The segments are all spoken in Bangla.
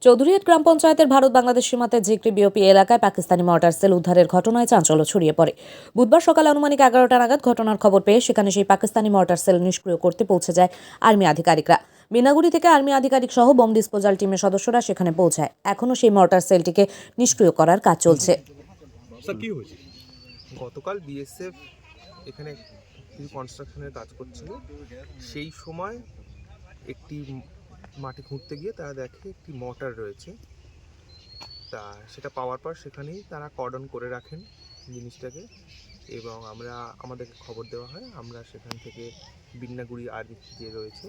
চৌধুরীহাট গ্রাম পঞ্চায়েতের ভারত বাংলাদেশ সীমান্তের ঝিকরি বিওপি এলাকায় পাকিস্তানি মর্টার সেল উদ্ধারের ঘটনায় চাঞ্চল্য ছড়িয়ে পড়ে। বুধবার সকাল আনুমানিক 11টা নাগাদ ঘটনার খবর পেয়ে সেখানে সেই পাকিস্তানি মর্টার সেল নিষ্ক্রিয় করতে পৌঁছে যায় আর্মি আধিকারিকরা। বিনাগুড়ি থেকে আর্মি আধিকারিক সহ বোম ডিসপোজাল টিমের সদস্যরা সেখানে পৌঁছায়। এখনও সেই মর্টার সেলটিকে নিষ্ক্রিয় করার কাজ চলছে। গতকাল বিএসএফ এখানে কনস্ট্রাকশনের কাজ করছিল, সেই সময় একটি মাটি খুঁড়তে গিয়ে তারা দেখে একটি মর্টার রয়েছে। তা সেটা পাওয়ার পর সেখানেই তারা কর্ডন করে রাখেন জিনিসটাকে, এবং আমাদেরকে খবর দেওয়া হয়। আমরা সেখান থেকে বিন্নাগুড়ি আর্মি যে রয়েছে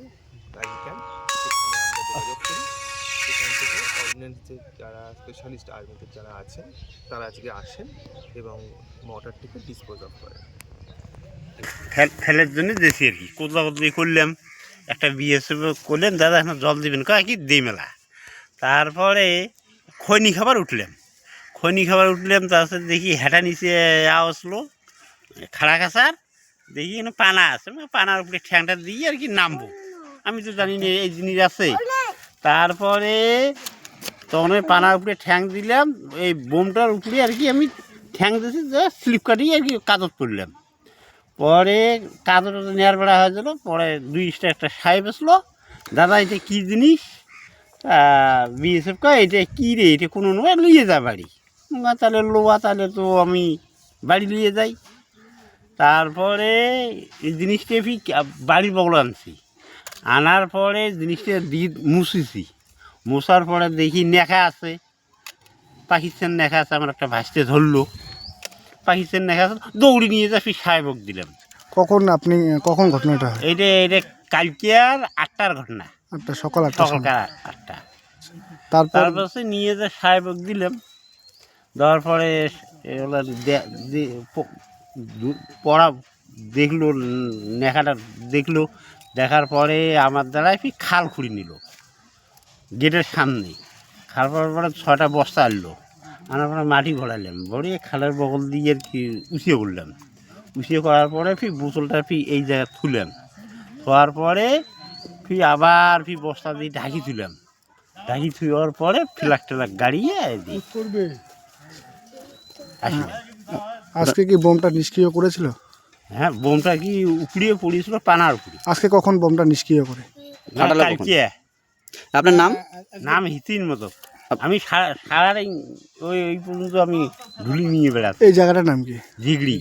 আর্মি ক্যাম্প, সেখানে আমরা যোগাযোগ করি। সেখান থেকে অর্ডিন্যান্স যে যারা স্পেশালিস্ট আর্মিতে যারা আছেন তারা আজকে আসেন এবং মর্টারটিকে ডিসপোজ অফ করেন। ফেলের জন্য দিয়েছি আর কি, কোথাও করলাম। একটা বিএসএফ করলেন, দাদা এখন জল দিবেন কয় কি দিই মেলা। তারপরে খৈনি খাবার উঠলাম, তারপরে দেখি হেঁটা নিচে আসলো খাড়া কাছার, দেখি এখানে পানা আছে, পানার উপরে ঠ্যাংটা দিয়ে আর কি নামবো। আমি তো জানি না এই জিনিস আছে। তারপরে তখন ওই পানার উপরে ঠ্যাং দিলাম, এই বোমটার উপরে আর কি আমি ঠ্যাং দিয়েছি, স্লিপ কাটিয়ে আর কি কাদত করলাম। পরে কাদরটা নেওয়ার বেড়া হয়ে গেলো। পরে একটা সাহেব আসলো, দাদা এটা কী জিনিস? বিএসএফ কয় এটা কী রে, এটা কোনো নয়, লিয়ে যা বাড়ি। তাহলে লোয়া, তাহলে তো আমি বাড়ি লিয়ে যাই। তারপরে এই জিনিসটা বাড়ির বগল আনার পরে জিনিসটা দিয়ে মুছেছি। মোছার পরে দেখি নেখা আছে, পাকিস্তান নেখা আছে। আমার একটা ভাসতে ধরলো, পাকিস্তান দেখা দৌড়ি নিয়ে যা সাহেবক দিলাম। কখন ঘটনাটা হয়? এটা কালকে আর 8টার ঘটনা, সকাল 8টা। তারপর নিয়ে যা সাহেবক দিলাম। দেওয়ার পরে পড়া দেখলো, নেখাটা দেখলো। দেখার পরে আমার দ্বারা খাল খুঁড়ি নিল গেটের সামনে। খাল পড়ার পরে 6টা বস্তা আনলো, আনার পরে মাটি ভরাইলাম, ভরিয়ে খালের বগল দিয়ে আর কি উঁচিয়ে করলাম। উঁচিয়ে করার পরে বোতলটা এই জায়গায় থুলাম। থোয়ার পরে আবার বস্তা দিয়ে ঢাকি তুলাম। ঢাকি থুয়ার পরে ফ্লাক গাড়িয়ে আজকে কি বোমটা নিষ্ক্রিয় করেছিল? হ্যাঁ, বোমটা কি উপড়িয়ে পড়িয়েছিল পানার উপরে। আজকে কখন বোমটা নিষ্ক্রিয় করে? আপনার নাম হিতিন মতো। আমি সারা ওই পর্যন্ত আমি ঢুলি নিয়ে বেড়াচ্ছি। এই জায়গাটার নাম কি? ঝিগড়ি।